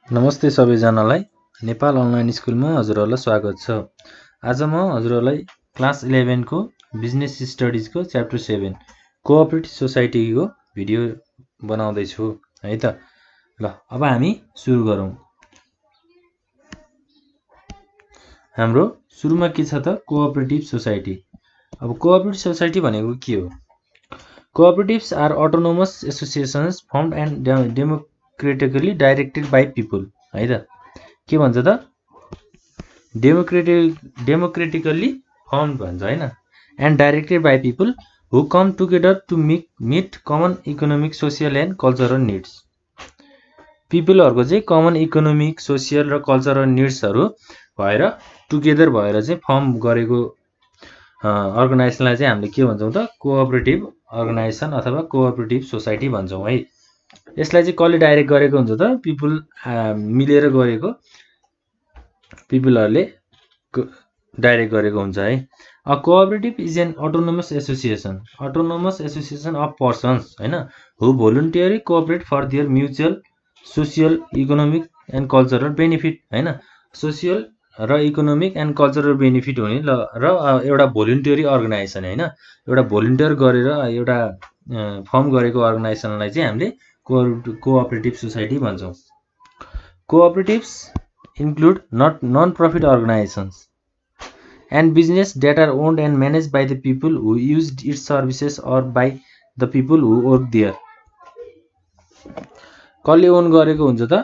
नमस्ते सबैजनालाई नेपाल अनलाइन स्कुलमा हजुरहरूलाई स्वागत छ। आज म हजुरहरूलाई क्लास 11 को बिजनेस स्टडिज को च्याप्टर 7 कोअपरेटिभ सोसाइटीको भिडियो बनाउँदै छु है त। ल अब हामी सुरु गरौँ। हाम्रो सुरुमा के छ त कोअपरेटिभ सोसाइटी। अब कोअपरेटिभ सोसाइटी भनेको के हो? Cooperatives are autonomous associations formed and democratically directed by people है त। के भन्छ त? डेमोक्रेटिकली फर्मड भन्छ हैन, and directed by people who come together to meet common economic social and cultural needs. पिपुलहरुको चाहिँ कमन इकोनोमिक सोसियल र कल्चरल निड्सहरु भएर टुगेदर भएर चाहिँ फर्म गरेको अर्गनाइजेसनलाई चाहिँ हामीले के भन्छौं त? कोअपरेटिभ अर्गनाइजेसन अथवा कोअपरेटिभ सोसाइटी भन्छौं है। यसलाई चाहिँ कसले डाइरेक्ट गरेको हुन्छ त? पिपुल मिलेर गरेको, पिपुलहरुले डाइरेक्ट गरेको हुन्छ है। A cooperative is an autonomous association of persons हैन, who voluntarily cooperate for their mutual social economic and cultural benefit हैन। सोसियल र इकोनोमिक एन्ड कल्चरल बेनिफिट हुने र एउटा भोलुन्टियरी अर्गनाइजेसन हैन, एउटा भोलुन्टियर गरेर एउटा फर्म गरेको अर्गनाइजेसनलाई चाहिँ हामीले कोअपरेटिभ सोसाइटी भन्छौं। Cooperatives include non profit organizations and business that are owned and managed by the people who use its services or by the people who work there। कसले ओन गरेको हुन्छ त?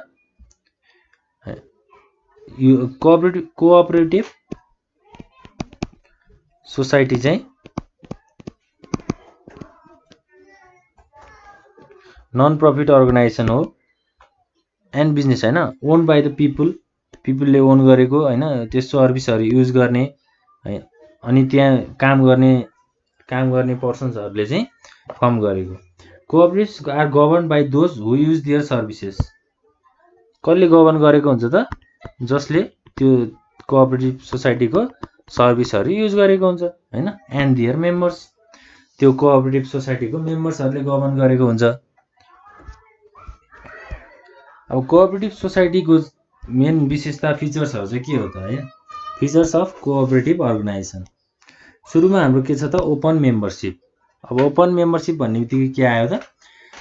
यो कोअपरेटिभ सोसाइटी चाहिँ non profit organisation हो and business हैन, own by the पिपुलले own गरेको हैन, त्यो सर्भिसहरु युज गर्ने अनि त्यहाँ काम गर्ने पर्सन्सहरुले चाहिँ फर्म गरेको। Cooperatives are govern by those who use their services. कसले गभर्न गरेको हुन्छ त? जसले त्यो कोअपरेटिभ सोसाइटीको सर्भिसहरु युज गरेको हुन्छ हैन, एन्ड देयर मेम्बर्स, त्यो कोअपरेटिभ सोसाइटीको मेम्बर्सहरुले गभर्न गरेको हुन्छ। अब कोअपरेटिभ सोसाइटीको मेन विशेषता फिचर्सहरु चाहिँ के हो त है? Features of cooperative organisation. सुरुमा हाम्रो के छ त? Open membership. अब ओपन मेम्बरशिप भन्ने बित्तिकै के आयो त?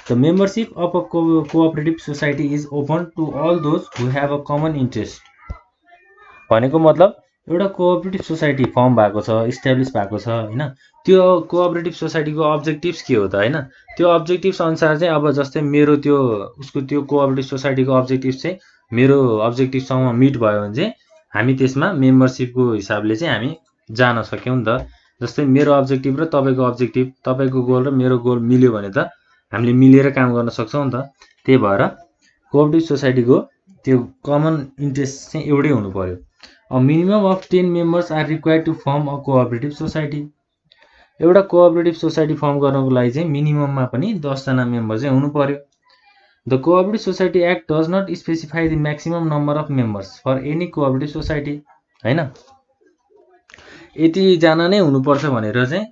The membership of a cooperative society is open to all those who have a common interest। भनेको मतलब एउटा कोअपरेटिभ सोसाइटी फर्म भएको छ, इस्टाब्लिश भएको छ हैन, त्यो कोअपरेटिभ सोसाइटीको अब्जेक्टिभ्स के हो त हैन? त्यो अब्जेक्टिभ्स अनुसार चाहिँ अब जस्तै मेरो त्यो उसको त्यो कोअपरेटिभ सोसाइटीको अब्जेक्टिभ्स चाहिँ मेरो अब्जेक्टिभसँग मिट भयो भने चाहिँ हामी त्यसमा मेम्बरशिपको हिसाबले चाहिँ हामी जान सक्यौं नि त। जस्तै मेरो अब्जेक्टिभ र तपाईको अब्जेक्टिभ, तपाईको गोल र मेरो गोल मिल्यो भने त हामीले मिलेर काम गर्न सक्छौं नि त। त्यही भएर कोअपरेटिभ सोसाइटीको त्यो कमन इन्ट्रेस्ट चाहिँ एउटै हुनु पर्यो। A minimum of 10 members are required to form a cooperative society. एउटा कोअपरेटिभ सोसाइटी फर्म गर्नको लागि चाहिँ मिनिमममा पनि 10 जना मेम्बर चाहिँ हुनु पर्यो। The cooperative society act does not specify the maximum number of members for any cooperative society हैन। यति जना नै हुनुपर्छ भनेर चाहिँ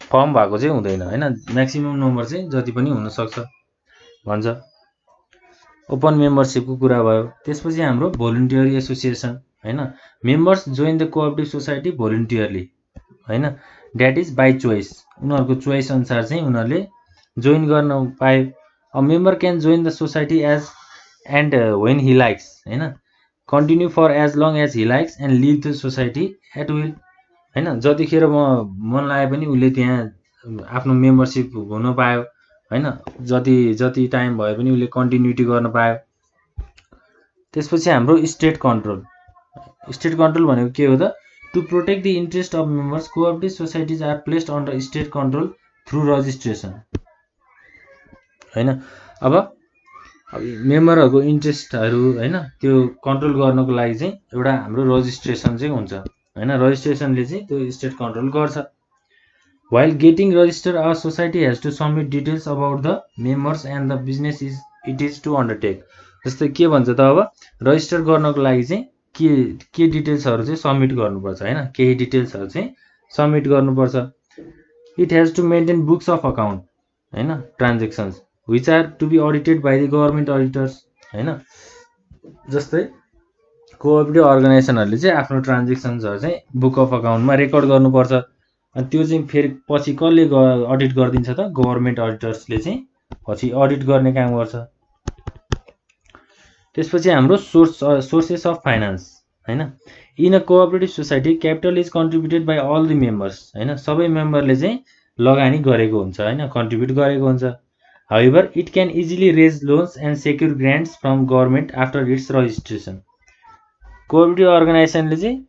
फर्म भएको चाहिँ हुँदैन हैन, म्याक्सिमम नम्बर चाहिँ जति पनि हुन सक्छ भन्छ। ओपन मेम्बरशिपको कुरा भयो। त्यसपछि हाम्रो भोलुन्टियरी एसोसिएसन हैन, members join the cooperative society voluntarily हैन, दैट इज बाइ चोइस। उनीहरुको चोइस अनुसार चाहिँ उनीहरुले जोइन गर्न पाए। A member can join the society as and when he likes हैन, continue for as long as he likes and leave the society at will हैन। जतिखेर मन लागे पनि उले त्यहाँ आफ्नो मेम्बरशिप हुन पायो हैन, जति टाइम भए पनि उले कन्टिन्युटी गर्न पायो। त्यसपछि हाम्रो स्टेट कन्ट्रोल। स्टेट कन्ट्रोल भनेको के हो त? To protect the interest of members, cooperative societies are placed under state control through registration हैन। अब मेम्बरहरुको इन्ट्रेस्टहरु हैन त्यो कन्ट्रोल गर्नको लागि चाहिँ एउटा हाम्रो रजिस्ट्रेसन चाहिँ हुन्छ हैन, रजिस्ट्रेसनले चाहिँ त्यो स्टेट कन्ट्रोल गर्छ। While getting registered, a society has to submit details about the members and the business it is to undertake। जस्तै के भन्छ त? अब रजिस्टर गर्नको लागि चाहिँ के डिटेल्सहरु चाहिँ सबमिट गर्नुपर्छ हैन, केही डिटेल्सहरु चाहिँ सबमिट गर्नुपर्छ। It has to maintain books of account हैन, transactions which are to be audited by the government auditors हैन। जस्तै कोअपरेटिभ अर्गनाइजेसनहरूले चाहिँ आफ्नो ट्रान्जेक्सन्सहरू चाहिँ बुक अफ अकाउन्टमा रेकर्ड गर्नुपर्छ। अनि त्यो चाहिँ फेरि पछि कसले अडिट गरिदिन्छ त? गभर्मेन्ट अडिटर्सले चाहिँ पछि अडिट गर्ने काम गर्छ। त्यसपछि हाम्रो सोर्सेस अफ फाइनान्स हैन। In a cooperative society capital is contributed by all the members हैन। सबै मेम्बरले चाहिँ लगानी गरेको हुन्छ हैन, कन्ट्रिब्युट गरेको हुन्छ। However it can easily raise loans and secure grants from government after its registration. Cooperative अर्गनाइजेसनले चाहिँ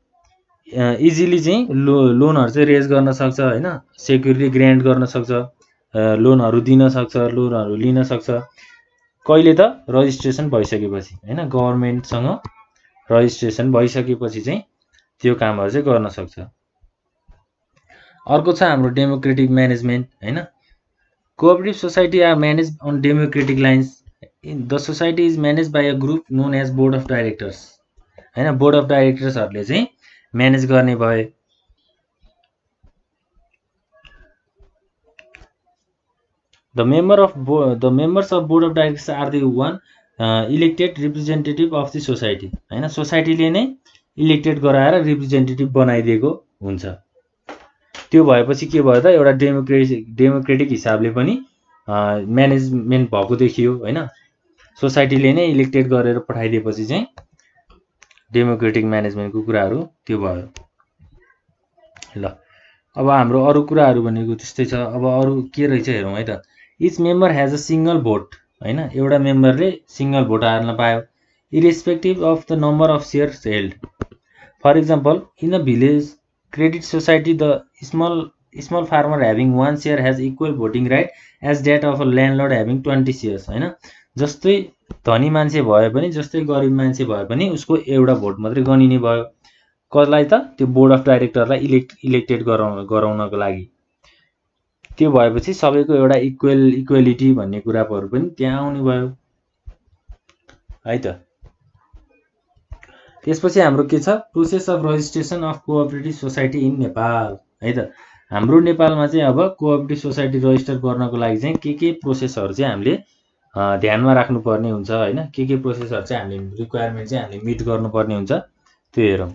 इजिली चाहिँ लोनहरू चाहिँ रेज गर्न सक्छ हैन, सेक्युरिटी ग्रान्ट गर्न सक्छ, लोनहरू दिन सक्छ, लोनहरू लिन सक्छ। कहिले त? रजिस्ट्रेसन भइसकेपछि हैन, गभर्मेन्टसँग रजिस्ट्रेसन भइसकेपछि चाहिँ त्यो कामहरू चाहिँ गर्न सक्छ। अर्को छ हाम्रो डेमोक्रेटिक म्यानेजमेन्ट हैन। Cooperative society are manage on democratic lines. The society is manage by a group known as board of directors हैन। बोर्ड अफ डाइरेक्टर्सहरूले चाहिँ म्यानेज गर्ने भए। The members of board of directors are the one elected representative of the society हैन। सोसाइटीले नै elected गराएर representative बनाइदिएको हुन्छ। त्यो भएपछि के भयो त? एउटा डेमोक्रेटिक हिसाबले पनि म्यानेजमेन्ट भएको देखियो हैन। सोसाइटीले नै इलेक्टेड गरेर पठाइदिएपछि चाहिँ डेमोक्रेटिक म्यानेजमेन्टको कुराहरू त्यो भयो। ल अब हाम्रो अरू कुराहरू भनेको त्यस्तै छ। अब अरू के रहेछ हेरौँ है त। Each member has a single vote हैन। एउटा मेम्बरले सिङ्गल भोट हाल्न पायो irrespective of the number of shares held. For example in a village credit society the small farmer having 1 share has equal voting right as that of a landlord having 20 shares हैन। जस्तै धनी मान्छे भए पनि, जस्तै गरिब मान्छे भए पनि उसको एउटा भोट मात्रै गनिने भयो। कसलाई त? त्यो बोर्ड अफ डाइरेक्टरलाई इलेक्टेड गराउनको लागि। त्यो भएपछि सबैको एउटा इक्वेलिटी भन्ने कुराहरू पनि त्यहाँ आउने भयो है त। त्यसपछि हाम्रो के छ? Process of registration of cooperative society in Nepal है त। हाम्रो नेपालमा चाहिँ अब कोअपरेटिभ सोसाइटी रजिस्टर गर्नको लागि चाहिँ के प्रोसेसहरू चाहिँ हामीले ध्यानमा राख्नुपर्ने हुन्छ हैन। के प्रोसेसहरू चाहिँ हामीले रिक्वायरमेन्ट चाहिँ हामीले मिट गर्नुपर्ने हुन्छ त्यो हेरौँ।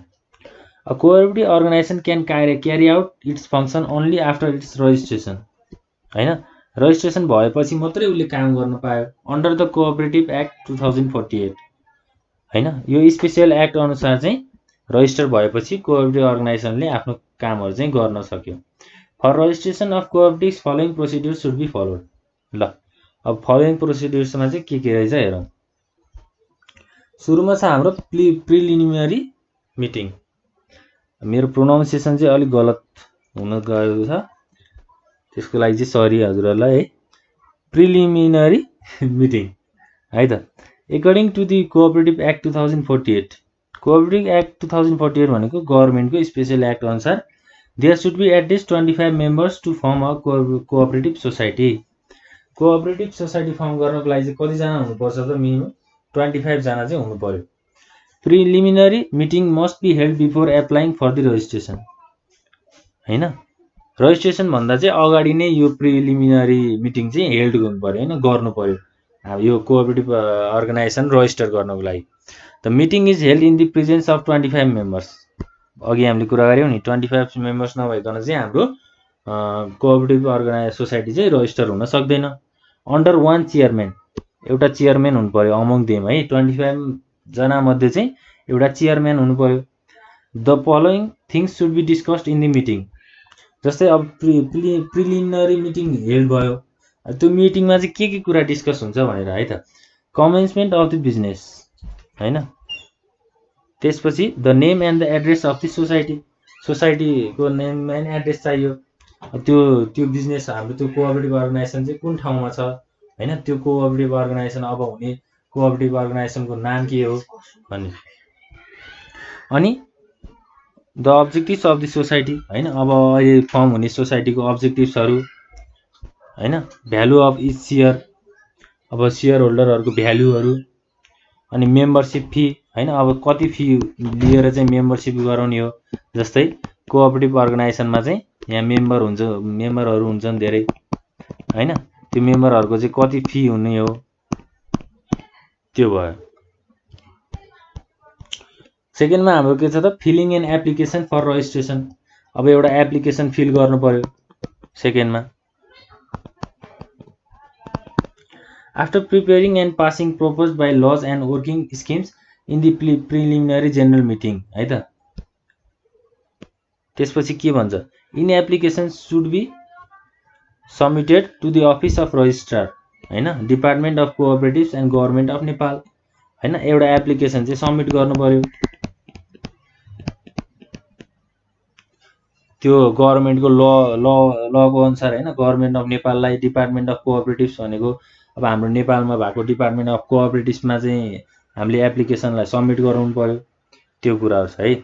A cooperative organization can carry out its function only after its registration हैन। रजिस्ट्रेसन भएपछि मात्रै उसले काम गर्न पायो अन्डर द कोअपरेटिभ एक्ट 2048 हैन। यो स्पेशल एक्ट अनुसार चाहिँ रजिस्टर भएपछि कोअपरेटिभ अर्गनाइजेसनले आफ्नो कामहरू चाहिँ गर्न सक्यो। For registration of cooperatives following procedures should be followed. ल अब फलोइङ प्रोसिड्युर्समा चाहिँ के रहेछ हेरौँ। सुरुमा छ हाम्रो प्रिलिमिनरी मिटिङ। मेरो प्रोनाउन्सिएसन चाहिँ अलिक गलत हुन गएको छ, त्यसको लागि चाहिँ सरी हजुरहरूलाई है। प्रिलिमिनरी मिटिङ है त। According to the cooperative act 2048 cooperative act 2048 भनेको गभर्मेन्टको स्पेशल एक्ट अनुसार there should be at least 25 members to form a cooperative society. Cooperative society form गर्नको लागि चाहिँ कतिजना हुनुपर्छ त? मिनिमम 25 जना चाहिँ हुनु पर्यो। Preliminary meeting must be held before applying for the registration हैन। रजिस्ट्रेसन भन्दा चाहिँ अगाडि नै यो प्रिलिमिनरी मिटिङ चाहिँ हेल्ड गर्नु पर्यो हैन, गर्नु पर्यो यो कोअपरेटिभ अर्गनाइजेसन रजिस्टर गर्नको लागि। The meeting is held in the presence of 25 members. अघि हामीले कुरा गऱ्यौँ नि 25 मेम्बर्स नभइकन चाहिँ हाम्रो कोअपरेटिभ सोसाइटी चाहिँ रजिस्टर हुन सक्दैन। अन्डर 1 चेयरम्यान, एउटा चेयरम्यान हुनु पर्यो अमङ देम है। 25 जना मध्ये चाहिँ एउटा चेयरम्यान हुनु पर्यो। The following things should be discussed in the meeting. जस्तै अब प्रिलिमिनरी मिटिङ हेल्ड भयो, त्यो मिटिङमा चाहिँ के कुरा डिस्कस हुन्छ भनेर है त। कमेन्समेन्ट अफ द बिजनेस हैन। त्यसपछि the name and the address of the society. सोसाइटीको नेम एन्ड एड्रेस चाहियो। त्यो बिजनेस हाम्रो त्यो कोअपरेटिभ अर्गनाइजेसन चाहिँ कुन ठाउँमा छ हैन। त्यो कोअपरेटिभ अर्गनाइजेसन अब हुने कोअपरेटिभ अर्गनाइजेसनको नाम के हो भन्ने। अनि the objectives of the society हैन। अब अहिले फर्म हुने सोसाइटीको अब्जेक्टिभ्सहरू हैन। भ्यालु अफ इच सेयर, अब सेयर होल्डरहरूको भ्यालुहरू। अनि मेम्बरसिप फी हैन। अब कति फी लिएर चाहिँ मेम्बरसिप गराउने हो। जस्तै कोअपरेटिभ अर्गनाइजेसनमा चाहिँ यहाँ मेम्बरहरू हुन्छन् धेरै हैन। त्यो मेम्बरहरूको चाहिँ कति फी हुने हो त्यो भयो। सेकेन्डमा हाम्रो के छ त filing an application for registration. अब एउटा एप्लिकेसन फिल गर्नु पर्यो सेकेन्डमा। After preparing and passing proposed by laws and working schemes in the preliminary general meeting है त। त्यसपछि के भन्छ, in application should be submitted to the office of registrar हैन, department of cooperatives and government of Nepal हैन। एउटा application चाहिँ submit गर्नु पर्यो त्यो गभर्नमेन्टको लको अनुसार हैन, गभर्नमेन्ट अफ नेपाललाई डिपार्टमेन्ट अफ कोअपरेटिभ्स भनेको अब हाम्रो नेपालमा भएको डिपार्टमेन्ट अफ कोअपरेटिभ्समा चाहिँ हामीले एप्लिकेसनलाई सबमिट गराउनु पर्यो, त्यो कुराहरू छ है।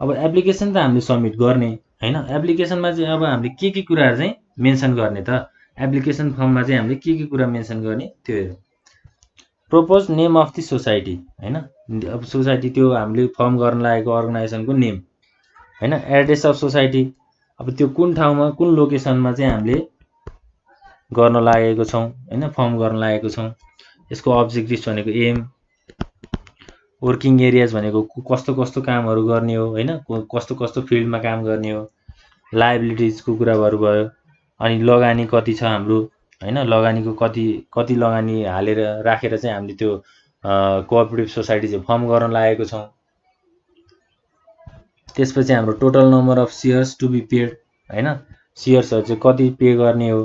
अब एप्लिकेसन त हामीले सबमिट गर्ने हैन, एप्लिकेसनमा चाहिँ अब हामीले के कुराहरू चाहिँ मेन्सन गर्ने त, एप्लिकेसन फर्ममा चाहिँ हामीले के कुरा मेन्सन गर्ने त्यो हेरौँ। Propose name of the society हैन, अब सोसाइटी त्यो हामीले फर्म गर्न लागेको अर्गनाइजेसनको नेम हैन। एड्रेस अफ सोसाइटी, अब त्यो कुन ठाउँमा कुन लोकेसनमा चाहिँ हामीले गर्न लागेको छौँ हैन, फर्म गर्न लागेको छौँ। यसको अब्जेक्टिभ्स भनेको एम, वर्किङ एरियाज भनेको कस्तो कस्तो कामहरू गर्ने हो हैन, कस्तो कस्तो फिल्डमा काम गर्ने हो। लायबिलिटिजको कुराहरू भयो, अनि लगानी कति छ हाम्रो हैन, लगानीको कति लगानी हालेर राखेर चाहिँ हामीले त्यो कोअपरेटिभ सोसाइटी चाहिँ फर्म गर्न लागेको छौँ। त्यसपछि हाम्रो total number of shares to be paid हैन, सेयर्सहरू चाहिँ कति पे गर्ने हो।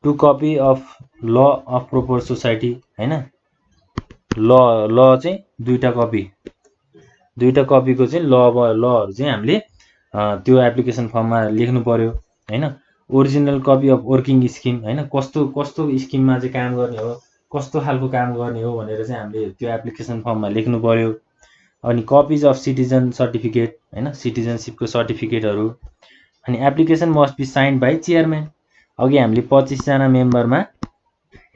Two copy of law of propose society हैन, ल चाहिँ दुईटा कपीको चाहिँ लहरू चाहिँ हामीले त्यो एप्लिकेसन फर्ममा लेख्नु पर्यो हैन। Original copy of working scheme हैन, कस्तो स्किममा चाहिँ काम गर्ने हो, कस्तो खालको काम गर्ने हो भनेर चाहिँ हामीले त्यो एप्लिकेसन फर्ममा लेख्नु पर्यो। अनि कपिज अफ सिटिजन सर्टिफिकेट हैन, सिटिजनसिपको सर्टिफिकेटहरू। अनि application must be signed by chairman. अघि हामीले 25 जना मेम्बरमा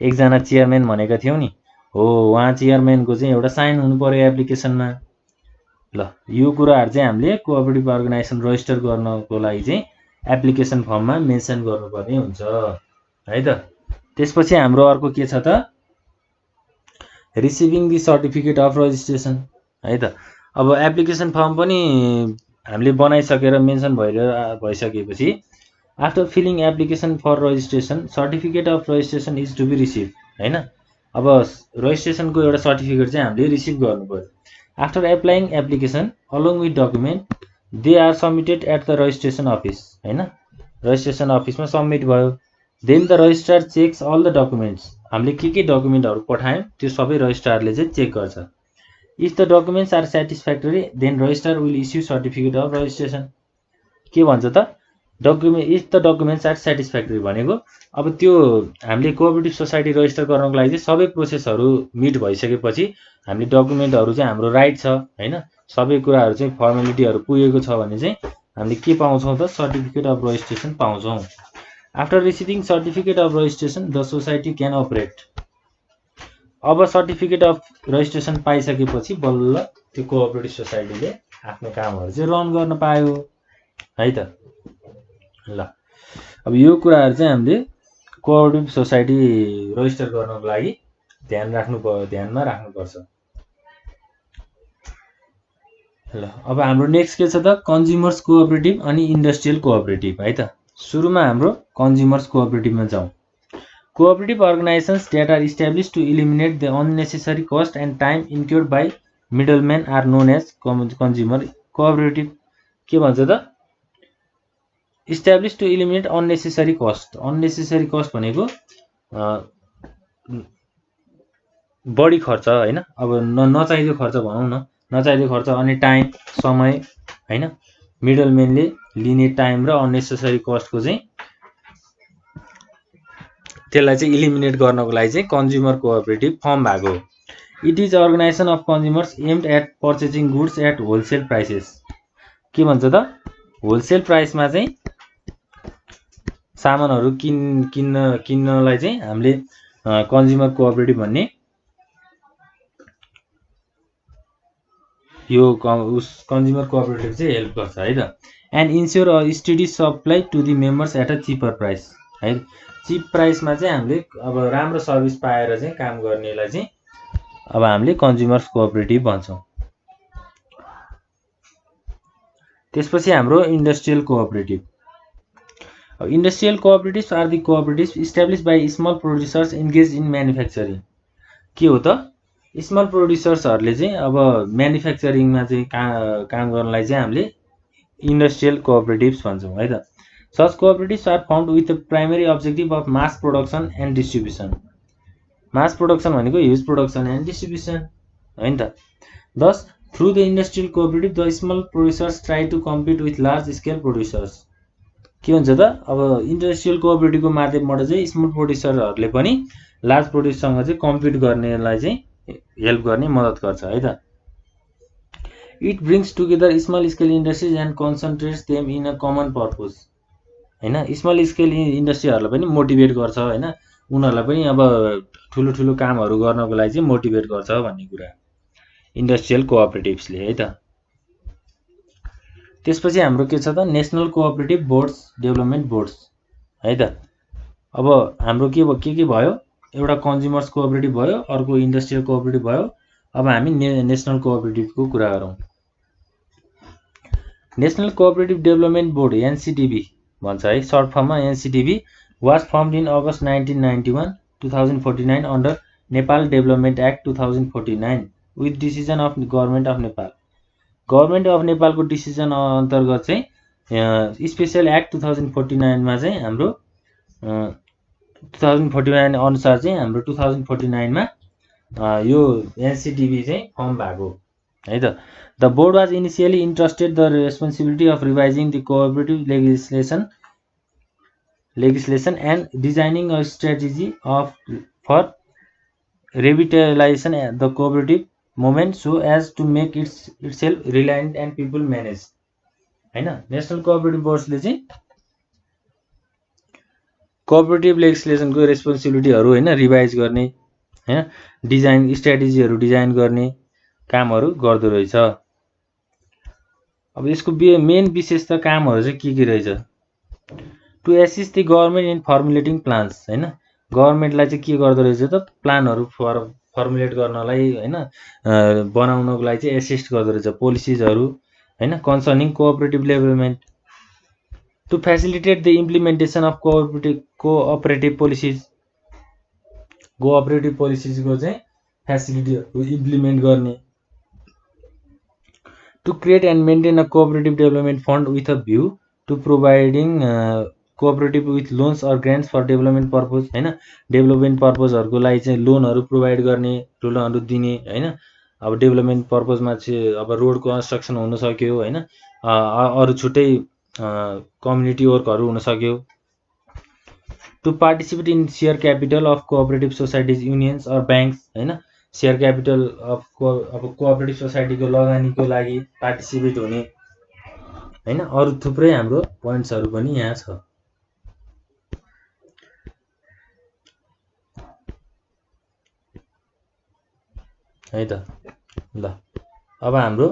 एकजना चेयरम्यान भनेका थियौँ नि, हो उहाँ चेयरम्यानको चाहिँ एउटा साइन हुनु पर्यो एप्लिकेसनमा। ल यो कुराहरू चाहिँ हामीले कोअपरेटिभ अर्गनाइजेसन रजिस्टर गर्नको लागि चाहिँ एप्लिकेसन फर्ममा मेन्सन गर्नुपर्ने हुन्छ है त। त्यसपछि हाम्रो अर्को के छ त, receiving the certificate of registration है त। अब एप्लिकेसन फर्म पनि हामीले बनाइसकेर मेन्सन भइसकेपछि after filing application for registration certificate of registration is to be receive हैन। अब रजिस्ट्रेसनको एउटा सर्टिफिकेट चाहिँ हामीले रिसिभ गर्नु पर्यो। After applying application along with document they are submitted at the registration office हैन, रजिस्ट्रेसन अफिसमा सबमिट भयो। Then the registrar checks all the documents, हामीले के डकुमेन्टहरू पठायौँ त्यो सबै रजिस्ट्रारले चाहिँ चेक गर्छ। If the documents are satisfactory then registrar will issue certificate of registration. के भन्छ त, if the documents are satisfactory भनेको अब त्यो हामीले कोअपरेटिभ सोसाइटी रजिस्टर गर्नको लागि चाहिँ सबै प्रोसेसहरू मिट भइसकेपछि हामीले डकुमेन्टहरू चाहिँ हाम्रो राइट छ हैन, सबै कुराहरू चाहिँ फर्मालिटीहरू पुगेको छ भने चाहिँ हामीले के पाउँछौँ त, सर्टिफिकेट अफ रजिस्ट्रेसन पाउँछौँ। After receiving certificate of registration the society can operate. अब सर्टिफिकेट अफ रजिस्ट्रेसन पाइसकेपछि बल्ल त्यो कोअपरेटिभ सोसाइटीले आफ्नो कामहरू चाहिँ रन गर्न पायो है त। ल अब यो कुराहरू चाहिँ हामीले कोअपरेटिभ सोसाइटी रजिस्टर गर्नको लागि ध्यानमा राख्नुपर्छ। ल अब हाम्रो नेक्स्ट के छ त, कन्ज्युमर्स कोअपरेटिभ अनि इन्डस्ट्रियल कोअपरेटिभ है त। सुरुमा हाम्रो कन्ज्युमर्स कोअपरेटिभमा जाउँ। Cooperative organisations that are established to eliminate the unnecessary cost and time incurred by middlemen are known as consumer cooperative। के भन्छ त, establish to eliminate unnecessary cost. Unnecessary cost भनेको बढी खर्च हैन, अब नचाहिँदो खर्च भनौँ न, नचाहिँदो खर्च अनि टाइम समय हैन, मिडलम्यानले लिने टाइम र अननेसेसरी कस्टको चाहिँ त्यसलाई चाहिँ इलिमिनेट गर्नको लागि चाहिँ कन्ज्युमर कोअपरेटिभ फर्म भएको हो। It is organisation of consumers aimed at purchasing goods at wholesale prices. के भन्छ त, होलसेल प्राइसमा चाहिँ सामानहरू किन्नलाई चाहिँ हामीले कन्ज्युमर कोअपरेटिभ भन्ने यो कन्ज्युमर कोअपरेटिभ चाहिँ हेल्प गर्छ है त। And ensure a steady supply to the members at a cheaper price है। चिप प्राइसमा चाहिँ हामीले अब राम्रो सर्भिस पाएर चाहिँ काम गर्नेलाई चाहिँ अब हामीले कन्ज्युमर्स कोअपरेटिभ भन्छौँ। त्यसपछि हाम्रो industrial cooperative. Industrial cooperatives are the cooperatives establish by small producers engage in manufacturing. के हो त? स्मल प्रोड्युसर्सहरूले चाहिँ अब म्यानुफ्याक्चरिङमा चाहिँ काम गर्नलाई चाहिँ हामीले इन्डस्ट्रियल कोअपरेटिभ्स भन्छौँ है त। Such cooperatives are found with the primary objective of mass production and distribution. Mass production भनेको ह्युज प्रोडक्सन एन्ड डिस्ट्रिब्युसन होइन त। Thus through the industrial cooperative the small producers try to compete with large scale producers. के हुन्छ त? अब industrial कोअपरेटिभको माध्यमबाट चाहिँ small प्रोड्युसरहरूले पनि लार्ज प्रोड्युसरसँग चाहिँ कम्पिट गर्नेलाई चाहिँ हेल्प गर्ने मद्दत गर्छ है त। It brings together small scale industries and concentrates them in a common purpose होइन। स्मल स्केल इन्डस्ट्रीहरूलाई पनि मोटिभेट गर्छ होइन, उनीहरूलाई पनि अब ठुलो ठुलो कामहरू गर्नको लागि चाहिँ मोटिभेट गर्छ भन्ने कुरा इन्डस्ट्रियल कोअपरेटिभ्सले है त। त्यसपछि हाम्रो के छ त? National cooperative boards development boards है त। अब हाम्रो के भयो? एउटा कन्ज्युमर्स कोअपरेटिभ भयो, अर्को इन्डस्ट्रियल कोअपरेटिभ भयो। अब हामी नेसनल कोअपरेटिभको कुरा गरौँ। National cooperative development board NCDB भन्छ है, सर्ट फर्ममा NCDB was formed in August 1991 2049 under Nepal development act 2049 with decision of government of Nepal. Government of नेपालको डिसिजन अन्तर्गत चाहिँ स्पेसल एक्ट 2049 मा चाहिँ हाम्रो 2049 अनुसार चाहिँ हाम्रो 2049 मा यो एनसीडीबी चाहिँ फर्म भएको है त। The board was initially interested the responsibility of revising the cooperative legislation and designing a strategy for revitalization the cooperative movement so as to make itself reliant and people manage हैन। National cooperative बोर्ड्सले चाहिँ cooperative लेजिस्लेसनको रेस्पोन्सिबिलिटीहरू हैन revise गर्ने हैन, design स्ट्र्याटेजीहरू design गर्ने कामहरू गर्दो रहेछ। अब यसको मेन विशेषता कामहरू चाहिँ के रहेछ? To assist the government in formulating plans हैन। गभर्मेन्टलाई चाहिँ के गर्दो रहेछ त? प्लानहरू फर्मुलेट गर्नलाई हैन, बनाउनको लागि चाहिँ एसिस्ट गर्दो रहेछ पोलिसिजहरू हैन, concerning cooperative development to facilitate the implementation of cooperative policies. Cooperative पोलिसिजको चाहिँ फेसिलिटीहरू इम्प्लिमेन्ट गर्ने। To create and maintain a cooperative development fund with a view to providing cooperative with loans or grants for development purpose हैन। Development पर्पजहरूको लागि चाहिँ लोनहरू provide गर्ने, लोनहरू दिने हैन। अब डेभलपमेन्ट पर्पजमा चाहिँ अब रोड कन्स्ट्रक्सन हुन सक्यो हैन, अरू छुट्टै कम्युनिटी वर्कहरू हुन सक्यो। To participate in share capital of cooperative societies unions or banks हैन। सेयर क्यापिटल अफ कोअपरेटिभ सोसाइटीको लगानीको लागि पार्टिसिपेट हुने हैन। अरू थुप्रै हाम्रो पोइन्ट्सहरू पनि यहाँ छ है त। ल अब हाम्रो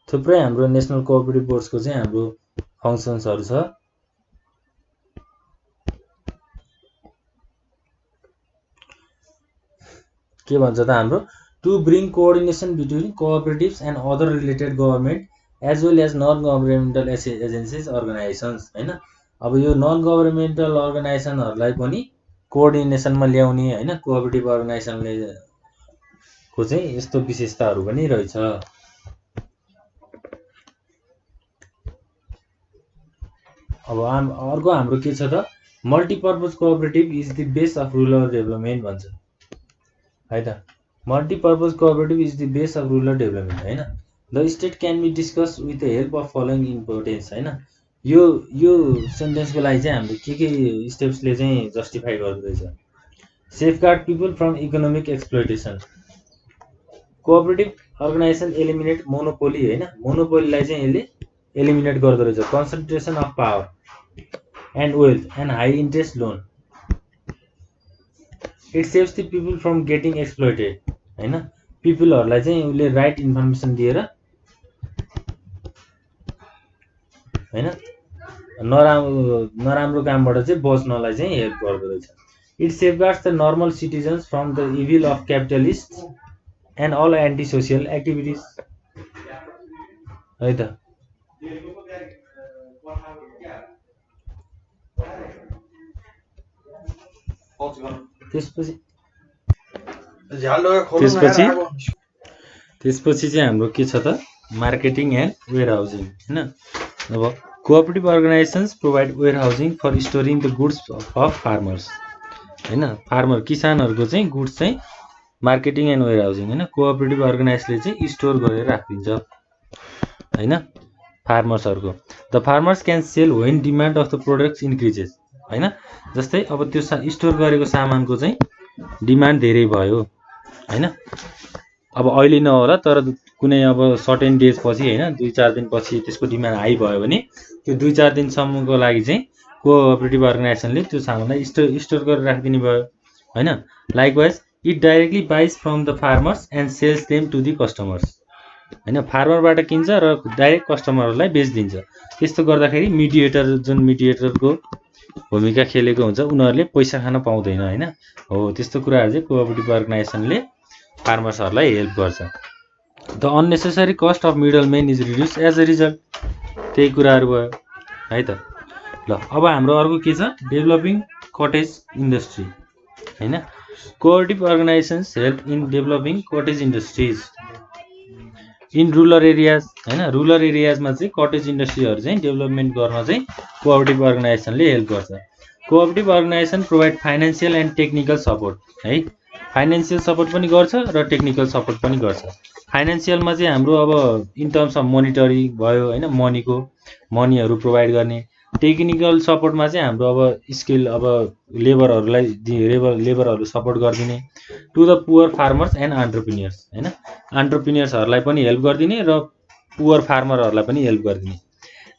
थुप्रै हाम्रो नेसनल कोअपरेटिभ बोर्ड्सको चाहिँ हाम्रो फङ्सन्सहरू छ। के भन्छ त हाम्रो? To bring coordination between cooperatives and other related government as well as non governmental agencies organizations हैन। अब यो नन गभर्मेन्टल अर्गनाइजेसनहरूलाई पनि कोअर्डिनेसनमा ल्याउने हैन, कोअपरेटिभ अर्गनाइजेसनले को चाहिँ यस्तो विशेषताहरू पनि रहेछ। अब अर्को हाम्रो के छ त? Multipurpose cooperative is the base of rural development भन्छ है त। Multipurpose cooperative is the base of rural development हैन। The state can be discuss with the help of following importance हैन। यो सेन्टेन्सको लागि चाहिँ हामीले के स्टेप्सले चाहिँ जस्टिफाई गर्दो रहेछ? Safeguard people from economic exploitation. Cooperative organisation eliminate monopoly हैन, मोनोपोलीलाई चाहिँ यसले एलिमिनेट गर्दो रहेछ। Concentration of power and wealth and high interest loan. It saves the people from getting exploited हैन। पिपलहरूलाई चाहिँ उसले राइट इन्फर्मेसन दिएर हैन नराम्रो कामबाट चाहिँ बच्नलाई चाहिँ हेल्प गर्दो रहेछ। It safeguards the normal citizens from the evil of capitalist and all anti social activities है त। त्यसपछि चाहिँ हाम्रो के छ त मार्केटिङ एन्ड वेयर हाउसिङ हैन। अब cooperative organisations provide warehousing for storing the goods of farmers हैन। फार्मर किसानहरूको चाहिँ गुड्स चाहिँ मार्केटिङ एन्ड वेयर हाउसिङ हैन कोअपरेटिभ अर्गनाइजले चाहिँ स्टोर गरेर राखिदिन्छ हैन फार्मर्सहरूको। The farmers can sell when demand of the products increases हैन। जस्तै अब त्यो स्टोर गरेको सामानको चाहिँ डिमान्ड धेरै भयो हैन। अब अहिले नहोला तर कुनै अब सर्टेन डेज पछि हैन 2-4 दिन पछि त्यसको डिमान्ड हाई भयो भने त्यो 2-4 दिनसम्मको लागि चाहिँ कोअपरेटिभ अर्गनाइजेसनले त्यो सामानलाई स्टोर गरेर राखिदिने भयो हैन। Likewise it directly buys from the farmers and sells them to the customers हैन। फार्मरबाट किन्छ र डाइरेक्ट कस्टमरहरूलाई बेचिदिन्छ। त्यस्तो गर्दाखेरि मिडिएटरको भूमिका खेलेको हुन्छ, उनीहरूले पैसा खान पाउँदैन हैन। हो त्यस्तो कुराहरू चाहिँ कोअपरेटिभ अर्गनाइजेसनले फार्मर्सहरूलाई हेल्प गर्छ। The unnecessary cost of middle men is reduce as a result. त्यही कुराहरू भयो है त। ल अब हाम्रो अर्को के छ डेभलपिङ कटेज इन्डस्ट्री हैन। Cooperative organisations help in developing cottage industries in rural areas हैन। रुरल एरियाजमा चाहिँ कटेज इन्डस्ट्रीहरू चाहिँ डेभलपमेन्ट गर्न चाहिँ कोअपरेटिभ अर्गनाइजेसनले हेल्प गर्छ। Cooperative organisation provide financial and technical support है। फाइनेन्सियल सपोर्ट पनि गर्छ र टेक्निकल सपोर्ट पनि गर्छ। फाइनेन्सियलमा चाहिँ हाम्रो अब इन टर्म्स अफ मोनिटरी भयो हैन मनीहरू प्रोभाइड गर्ने। टेक्निकल सपोर्टमा चाहिँ हाम्रो अब स्किल अब लेबरहरू सपोर्ट गरिदिने to the poor farmers and entrepreneurs हैन। एन्टरप्रेन्योर्सहरूलाई पनि हेल्प गरिदिने र पुवर फार्मरहरूलाई पनि हेल्प गरिदिने।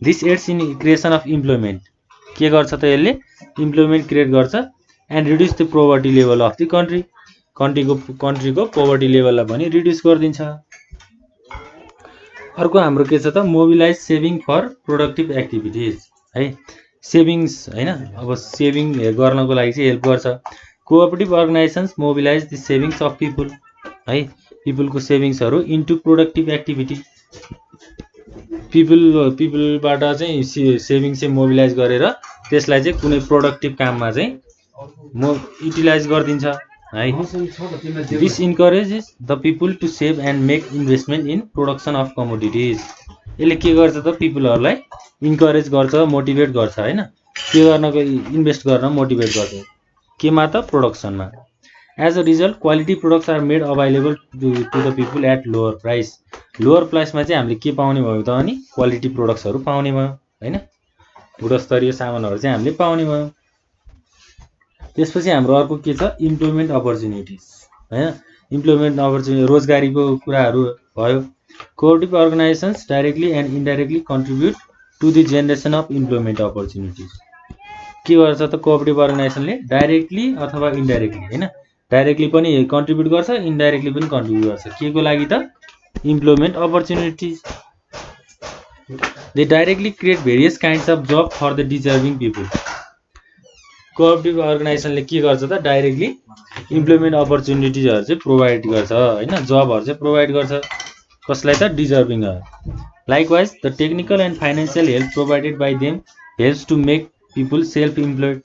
This aids in creation of employment के गर्छ त यसले इम्प्लोइमेन्ट क्रिएट गर्छ and reduce the poverty level of the कन्ट्रीको पोभर्टी लेभललाई पनि रिड्युस गरिदिन्छ। अर्को हाम्रो के छ त mobilize saving for productive activities है। सेभिङ्स हैन अब सेभिङ गर्नको लागि चाहिँ हेल्प गर्छ। Cooperative organizations mobilize the savings of people है। पिपुलको सेभिङ्सहरू इन्टु प्रोडक्टिभ एक्टिभिटी। पिपुलबाट चाहिँ सेभिङ चाहिँ मोबिलाइज गरेर त्यसलाई चाहिँ कुनै प्रोडक्टिभ काममा चाहिँ युटिलाइज गरिदिन्छ है। This encourages the people to save and make investment in production of commodities. यसले के गर्छ त पिपुलहरूलाई इन्करेज गर्छ मोटिभेट गर्छ हैन। के गर्नको इन्भेस्ट गर्न मोटिभेट गर्छ केमा त प्रोडक्सनमा। As a result quality products are made available to the people at lower price. Lower प्राइसमा चाहिँ हामीले के पाउने भयो त अनि क्वालिटी प्रोडक्ट्सहरू पाउने भयो हैन। गुणस्तरीय सामानहरू चाहिँ हामीले पाउने भयो। त्यसपछि हाम्रो अर्को के छ इम्प्लोइमेन्ट अपर्च्युनिटिज हैन। इम्प्लोइमेन्ट अपर्च्युनिटी रोजगारीको कुराहरू भयो। Cooperative organizations directly and indirectly contribute to the generation of employment opportunities. के गर्छ त कोअपरेटिभ अर्गनाइजेसनले डाइरेक्टली अथवा इन्डाइरेक्टली हैन। डाइरेक्टली पनि कन्ट्रिब्युट गर्छ इन्डाइरेक्टली पनि कन्ट्रिब्युट गर्छ के को लागि त employment opportunities. They directly create various kinds of job for the deserving people. Cooperative अर्गनाइजेसनले के गर्छ त डाइरेक्टली इम्प्लोइमेन्ट अपर्च्युनिटिजहरू चाहिँ प्रोभाइड गर्छ हैन। जबहरू चाहिँ प्रोभाइड गर्छ कसलाई त डिजर्भिङहरू। Likewise the technical and financial help provided by them helps to make people self employed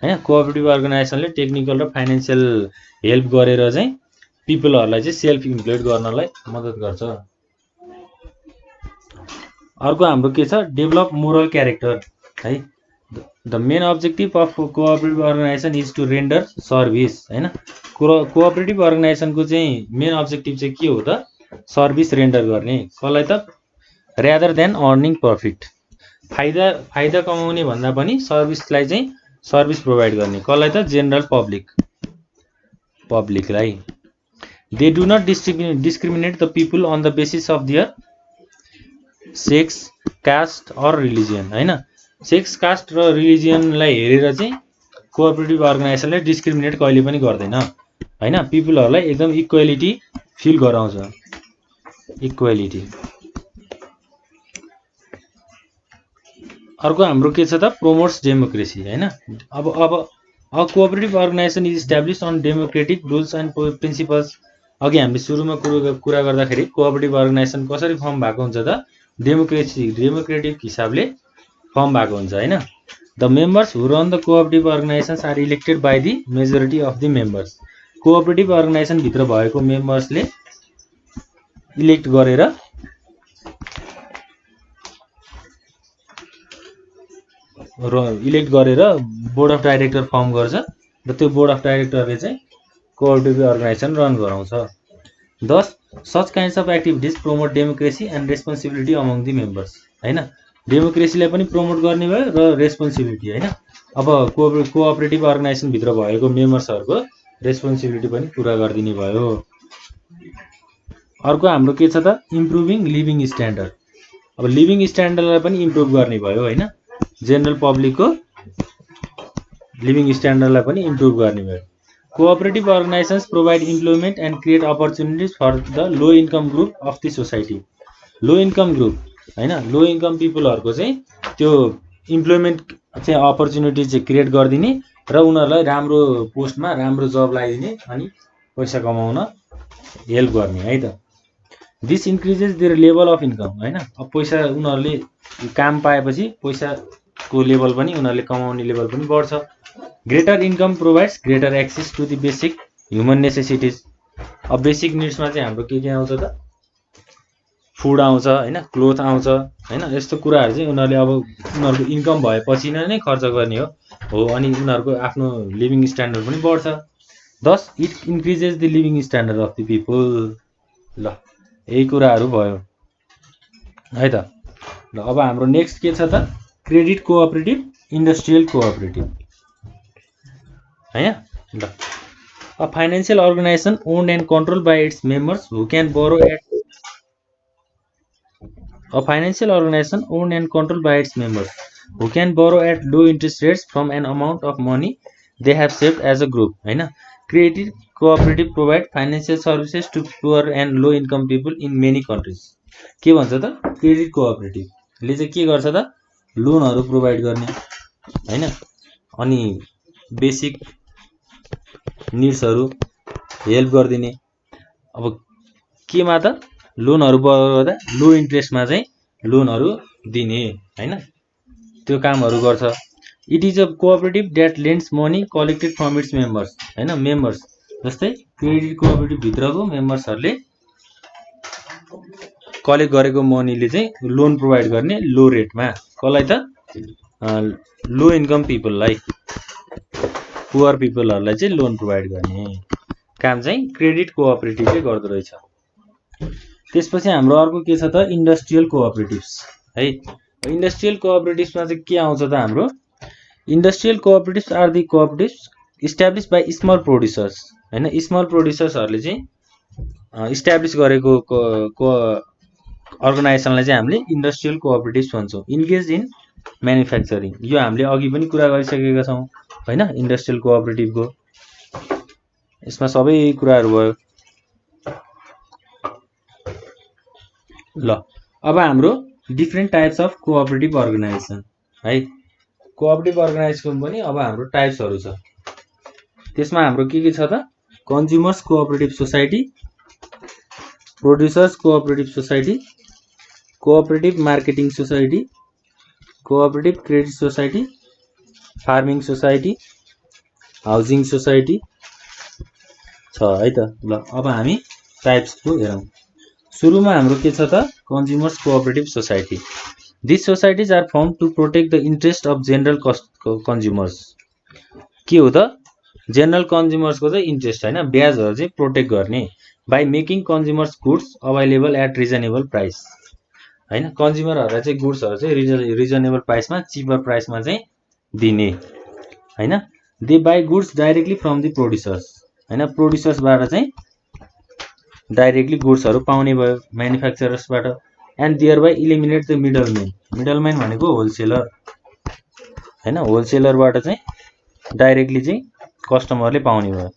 हैन। कोअपरेटिभ अर्गनाइजेसनले टेक्निकल र फाइनेन्सियल हेल्प गरेर चाहिँ पिपुलहरूलाई चाहिँ सेल्फ इम्प्लोइड गर्नलाई मद्दत गर्छ। अर्को हाम्रो के छ डेभलप मोरल क्यारेक्टर है। The main objective of cooperative organisation is to render service हैन। कोअपरेटिभ अर्गनाइजेसनको चाहिँ मेन अब्जेक्टिभ चाहिँ के हो त सर्भिस रेन्डर गर्ने कसलाई त रेदर देन अर्निङ प्रफिट। फाइदा कमाउने भन्दा पनि सर्भिसलाई चाहिँ सर्भिस प्रोभाइड गर्ने कसलाई त जेनरल पब्लिकलाई। They do not discriminate the people on the basis of their sex caste or religion हैन। सेक्स कास्ट र रिलिजियनलाई हेरेर चाहिँ कोअपरेटिभ अर्गनाइजेसनले डिस्क्रिमिनेट कहिले पनि गर्दैन हैन। पिपुलहरूलाई एकदम इक्वालिटी फिल गराउँछ इक्वालिटी। अर्को हाम्रो के छ त प्रोमोट्स डेमोक्रेसी हैन। अब cooperative organisation is established on democratic rules and principles. अघि हामीले सुरुमा कुरा गर्दाखेरि कोअपरेटिभ अर्गनाइजेसन कसरी फर्म भएको हुन्छ त डेमोक्रेटिक हिसाबले फर्म भएको हुन्छ हैन। The members who run the cooperative organisations are elected by the majority of the members. Cooperative organisation भित्र भएको मेम्बर्सले इलेक्ट गरेर बोर्ड अफ डाइरेक्टर फर्म गर्छ र त्यो बोर्ड अफ डाइरेक्टरले चाहिँ कोअपरेटिभ अर्गनाइजेसन रन गराउँछ। दस such kinds of activities promote democracy and responsibility among the members हैन। डेमोक्रेसीलाई पनि प्रमोट गर्ने भयो र रेस्पोन्सिबिलिटी हैन। अब कोअपरेटिभ अर्गनाइजेसन भित्र भएको मेम्बर्सहरुको रेस्पोन्सिबिलिटी पनि पूरा गरिदिने भयो। अर्को हाम्रो के छ त इम्प्रुभिङ लिभिङ स्ट्यान्डर्ड। अब लिभिङ स्ट्यान्डर्डलाई पनि इम्प्रुभ गर्ने भयो हैन। जनरल पब्लिकको लिभिङ स्ट्यान्डर्डलाई पनि इम्प्रुभ गर्ने भयो। Cooperative organisations provide employment and create opportunities for the low income group of the society. Low income group हैन, लो इन्कम पिपलहरुको चाहिँ त्यो इम्प्लोइमेन्ट चाहिँ अपर्च्युनिटी चाहिँ क्रिएट गरिदिने र उनीहरुलाई राम्रो पोस्टमा राम्रो जब लगाइदिने अनि पैसा कमाउन हेल्प गर्ने है त। This increases their level of income हैन। अब पैसा उनीहरुले काम पाएपछि पैसाको लेभल पनि उनीहरुले कमाउने लेभल पनि बढ्छ। Greater income provides greater access to the basic human necessities. अब बेसिक निड्समा चाहिँ हाम्रो के आउँछ त फुड आउँछ हैन, क्लोथ आउँछ हैन। यस्तो कुराहरु चाहिँ उनीहरुले अब उनीहरुको इन्कम भएपछि नै खर्च गर्ने हो अनि उनीहरुको आफ्नो लिभिङ स्ट्यान्डर्ड पनि बढ्छ। Thus it increases the living standard of the people. ल यही कुराहरु भयो है त। ल अब हाम्रो नेक्स्ट के छ त क्रेडिट कोअपरेटिभ इन्डस्ट्रियल कोअपरेटिभ हैन। ल a financial organisation owned and controlled by its members who can borrow at A financial organization owned and controlled by its members who can borrow at low interest rates from an amount of money they have saved as a group हैन। Credit cooperative provide financial services to poor and low income people in many countries। के भन्छ त credit कोअपरेटिभले चाहिँ के गर्छ त लोनहरु provide गर्ने हैन अनि बेसिक निड्सहरु हेल्प गरिदिने। अब केमा त लोनहरु गर्दा लो इन्ट्रेस्टमा चाहिँ लोनहरु दिने हैन, त्यो कामहरु गर्छ। It is a cooperative that lends money collected from its members हैन। मेम्बर्स जस्तै क्रेडिट कोअपरेटिभ भित्रको मेम्बर्सहरुले कलेक्ट गरेको मनीले चाहिँ लोन प्रोभाइड गर्ने लो रेटमा। कसलाई त लो इन्कम पिपललाई, पुअर पिपलहरुलाई चाहिँ लोन प्रोभाइड गर्ने काम चाहिँ क्रेडिट कोअपरेटिभले गर्दो रहेछ। त्यसपछि हाम्रो अर्को के छ त इन्डस्ट्रियल कोअपरेटिभ्स है। इन्डस्ट्रियल कोअपरेटिभ्समा चाहिँ के आउँछ त हाम्रो industrial cooperatives are the cooperatives establish by small producers हैन। स्मल प्रोड्युसर्सहरुले चाहिँ इस्टाब्लिश गरेको अर्गनाइजेसनलाई चाहिँ हामीले इन्डस्ट्रियल कोअपरेटिभ्स भन्छौं। इन्गेज इन म्यानुफ्याक्चरिङ यो हामीले अघि पनि कुरा गरिसकेका छौं हैन। इन्डस्ट्रियल कोअपरेटिभको यसमा सबै कुराहरु भयो। ल अब हाम्रो different types of cooperative organisation है। कोअपरेटिभ अर्गनाइजेसन पनि अब हाम्रो टाइप्सहरु छ। त्यसमा हाम्रो के छ त consumers cooperative society, producers cooperative society, cooperative marketing society, cooperative credit society, farming society, housing society छ है त। ल अब हामी टाइप्सको हेरौं। सुरुमा हाम्रो के छ त consumers cooperative society. This societies are form to protect the interest of general consumers. के हो त जनरल कन्ज्युमर्सको चाहिँ इन्ट्रेस्ट हैन ब्याजहरु चाहिँ प्रोटेक्ट गर्ने by making consumers goods available at reasonable price हैन। कन्ज्युमरहरुलाई चाहिँ गुड्सहरु चाहिँ रिजनेबल प्राइसमा चिपर प्राइसमा चाहिँ दिने हैन। They buy goods directly from the producers हैन। प्रोड्युसर्सबाट चाहिँ डाइरेक्टली गुड्सहरु पाउने भयो म्यानुफ्याक्चरर्सबाट and thereby eliminate the middleman. Middleman भनेको होलसेलर हैन। होलसेलरबाट चाहिँ डाइरेक्टली चाहिँ कस्टमरले पाउने भयो।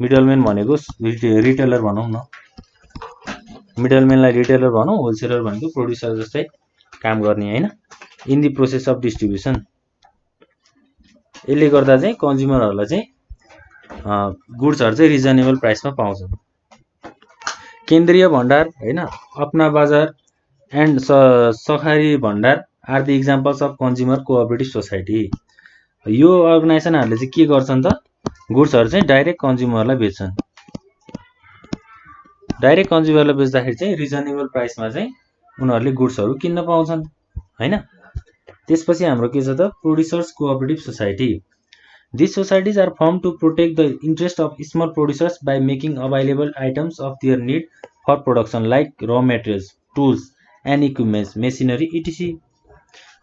मिडलम्यान भनेको रिटेलर भनौं न, मिडलम्यानलाई रिटेलर भनौं, होलसेलर भनेको प्रोड्युसर जस्तै काम गर्ने हैन। In the process of distribution यसले गर्दा चाहिँ कन्ज्युमरहरुलाई चाहिँ गुड्सहरु चाहिँ रिजनेबल प्राइसमा पाउँछ। केन्द्रीय भण्डार हैन, अपना बजार, एन्ड सहकारी भण्डार are the examples of consumer cooperative society. यो अर्गनाइजेसनहरूले चाहिँ के गर्छन् त, गुड्सहरू चाहिँ डाइरेक्ट कन्ज्युमरलाई बेच्छन्। डाइरेक्ट कन्ज्युमरलाई बेच्दाखेरि चाहिँ रिजनेबल प्राइसमा चाहिँ उनीहरूले गुड्सहरू किन्न पाउँछन् हैन। त्यसपछि हाम्रो के छ त, producers cooperative society. These societies are formed to protect the interest of small producers by making available items of their need for production like raw materials, tools and equipments, machinery etc.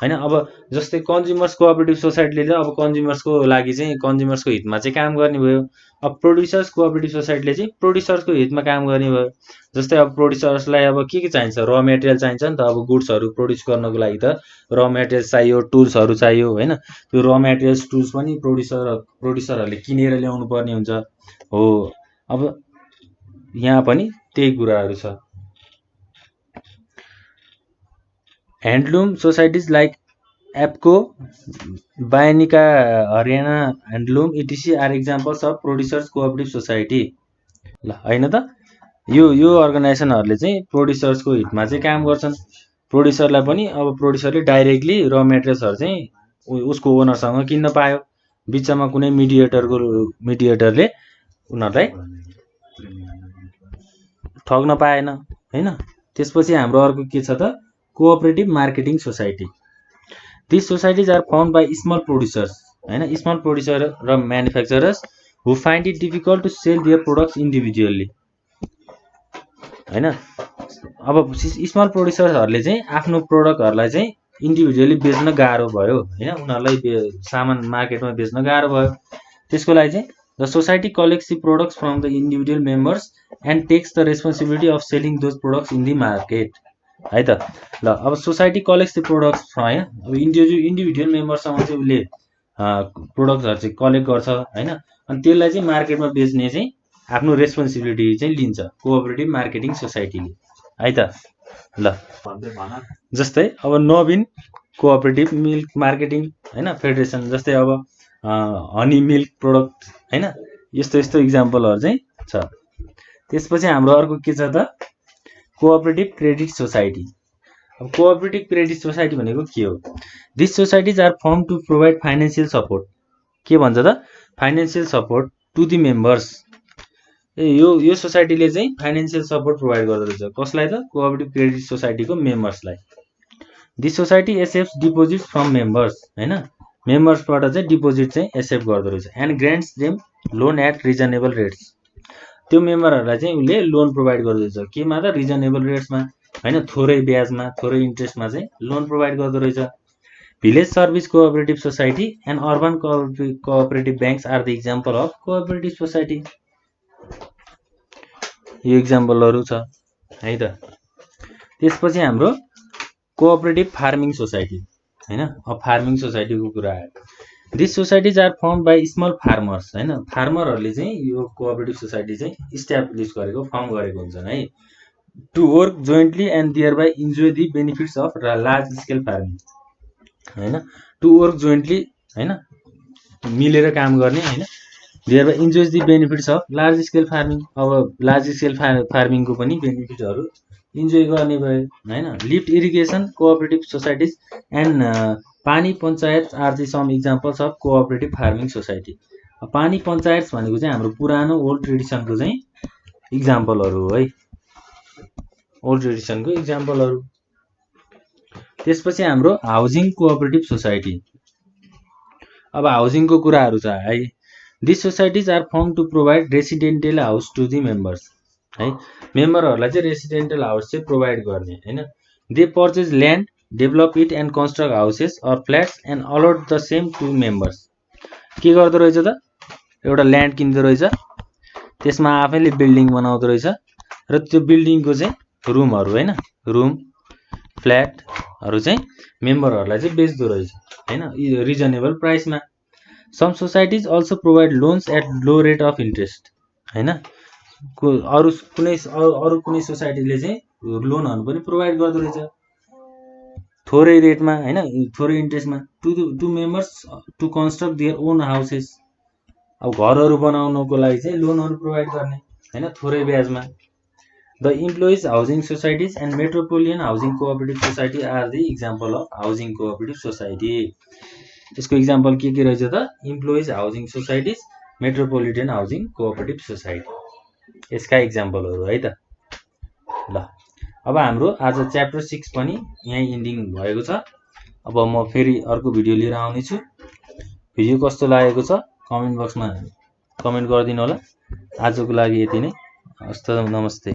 हैन। अब जस्तै consumers cooperative सोसाइटीले चाहिँ अब कन्ज्युमर्सको लागि चाहिँ कन्ज्युमर्सको हितमा चाहिँ काम गर्ने भयो। अब प्रोड्युसर्स कोअपरेटिभ सोसाइटीले चाहिँ प्रोड्युसर्सको हितमा काम गर्ने भयो। जस्तै अब प्रोड्युसर्सलाई अब के चाहिन्छ, र मेटेरियल चाहिन्छ नि त। अब गुड्सहरू प्रोड्युस गर्नको लागि त र मेटेरियल्स चाहियो, टुल्सहरू चाहियो हैन। त्यो र मेटेरियल्स टुल्स पनि प्रोड्युसरहरूले किनेर ल्याउनु पर्ने हुन्छ हो। अब यहाँ पनि त्यही कुराहरू छ। Handloom societies like Apco, Boyanika Haryana handloom etc are examples of producers cooperative society. ल हैन त, यो अर्गनाइजेसनहरूले चाहिँ प्रोड्युसर्सको हितमा चाहिँ काम गर्छन्। प्रोड्युसरलाई पनि अब प्रोड्युसरले डाइरेक्टली र मेटेरियल्सहरू चाहिँ उसको ओनरसँग किन्न पायो, बिचमा कुनै मिडिएटरले उनीहरूलाई ठग्न पाएन हैन। त्यसपछि हाम्रो अर्को के छ त, cooperative marketing society. This societies are found by small producers हैन, स्मल प्रोड्युसर र manufacturers who find it difficult to sell their products individually हैन। अब स्मल प्रोड्युसर्सहरूले चाहिँ आफ्नो प्रोडक्टहरूलाई चाहिँ इन्डिभिजुअली बेच्न गाह्रो भयो हैन, उनीहरूलाई सामान मार्केटमा बेच्न गाह्रो भयो। त्यसको लागि चाहिँ the society collects the products from the individual members and takes the responsibility of selling those products in the market है त। ल अब सोसाइटी कलेक्ट्स द प्रोडक्ट्स है, अब इन्डिभिजुअल मेम्बरसँग चाहिँ उसले प्रोडक्ट्सहरू चाहिँ कलेक्ट गर्छ हैन, अनि त्यसलाई चाहिँ मार्केटमा बेच्ने चाहिँ आफ्नो रेस्पोन्सिबिलिटी चाहिँ लिन्छ कोअपरेटिभ मार्केटिङ सोसाइटीले है त। ल जस्तै अब नवीन कोअपरेटिभ मिल्क मार्केटिङ हैन फेडरेसन, जस्तै अब हनी मिल्क प्रोडक्ट हैन, यस्तो इक्जाम्पलहरू चाहिँ छ। त्यसपछि हाम्रो अर्को के छ त, कोअपरेटिभ क्रेडिट सोसाइटी। अब कोअपरेटिभ क्रेडिट सोसाइटी भनेको के हो, this societies are form to provide financial support. के भन्छ त, financial support to the members. यो सोसाइटीले चाहिँ फाइनेन्सियल सपोर्ट प्रोभाइड गर्दो रहेछ, कसलाई त, कोअपरेटिभ क्रेडिट सोसाइटीको मेम्बर्सलाई। This society accepts deposits from members हैन, मेम्बर्सबाट चाहिँ डिपोजिट चाहिँ एक्सेप्ट गर्दो रहेछ। And grants them loan at reasonable rates. त्यो मेम्बरहरूलाई चाहिँ उसले लोन प्रोभाइड गर्दो रहेछ, केमा त, रिजनेबल रेट्समा हैन, थोरै ब्याजमा थोरै इन्ट्रेस्टमा चाहिँ लोन प्रोभाइड गर्दो रहेछ। Village service cooperative society and urban cooperative banks are the example of cooperative society. यो इक्जाम्पलहरू छ है त। त्यसपछि हाम्रो कोअपरेटिभ फार्मिङ सोसाइटी हैन। अब फार्मिङ सोसाइटीको कुरा आयो। This societies are form by small farmers हैन, फार्मरहरूले चाहिँ यो कोअपरेटिभ सोसाइटी चाहिँ इस्टाब्लिस गरेको, फर्म गरेको हुन्छन् है, to work jointly and thereby enjoy the benefits of large scale farming हैन। टु वर्क जोइन्टली हैन, मिलेर काम गर्ने हैन, thereby enjoy the benefits of large scale farming. अब लार्ज स्केल फार्मिङको पनि बेनिफिटहरू इन्जोय गर्ने भयो हैन। Lift irrigation cooperative societies and पानी Panchayat are the some examples of cooperative farming society. Pani Panchayat भनेको चाहिँ हाम्रो पुरानो ओल्ड ट्रेडिसनको चाहिँ इक्जाम्पलहरू हो है, ओल्ड ट्रेडिसनको इक्जाम्पलहरू। त्यसपछि हाम्रो हाउसिङ कोअपरेटिभ सोसाइटी। अब हाउसिङको कुराहरू छ है। This societies are form to provide residential house to the members है, मेम्बरहरूलाई चाहिँ रेसिडेन्टियल हाउस चाहिँ प्रोभाइड गर्ने हैन। They purchase land, develop it and construct houses or flats and allot the same to members. के गर्दो रहेछ त, एउटा ल्यान्ड किन्दो रहेछ, त्यसमा आफैले बिल्डिङ बनाउँदो रहेछ र त्यो बिल्डिङको चाहिँ रुमहरू हैन, रुम फ्ल्याटहरू चाहिँ मेम्बरहरूलाई चाहिँ बेच्दो रहेछ हैन, रिजनेबल प्राइसमा। Some societies also provide loans at low rate of interest हैन। अरू कुनै सोसाइटीले चाहिँ लोनहरू पनि प्रोभाइड गर्दो रहेछ थोरै रेटमा हैन, थोरै इन्ट्रेस्टमा, to members to construct their own houses. अब घरहरू बनाउनको लागि चाहिँ लोनहरू प्रोभाइड गर्ने हैन, थोरै ब्याजमा। The employees housing societies and metropolitan housing cooperative society are the example of housing cooperative society. यसको इक्जाम्पल के रहेछ त employees housing societies metropolitan housing cooperative society यसका इक्जाम्पलहरू है त ल अब हाम्रो आज च्याप्टर 6 पनि यही एन्डिङ भएको छ अब म फेरि अर्को भिडियो लिएर आउने छु भिडियो कस्तो लागेको छ कमेन्ट बक्समा कमेन्ट गरिदिनु होला आजको लागि यति नै हस्त नमस्ते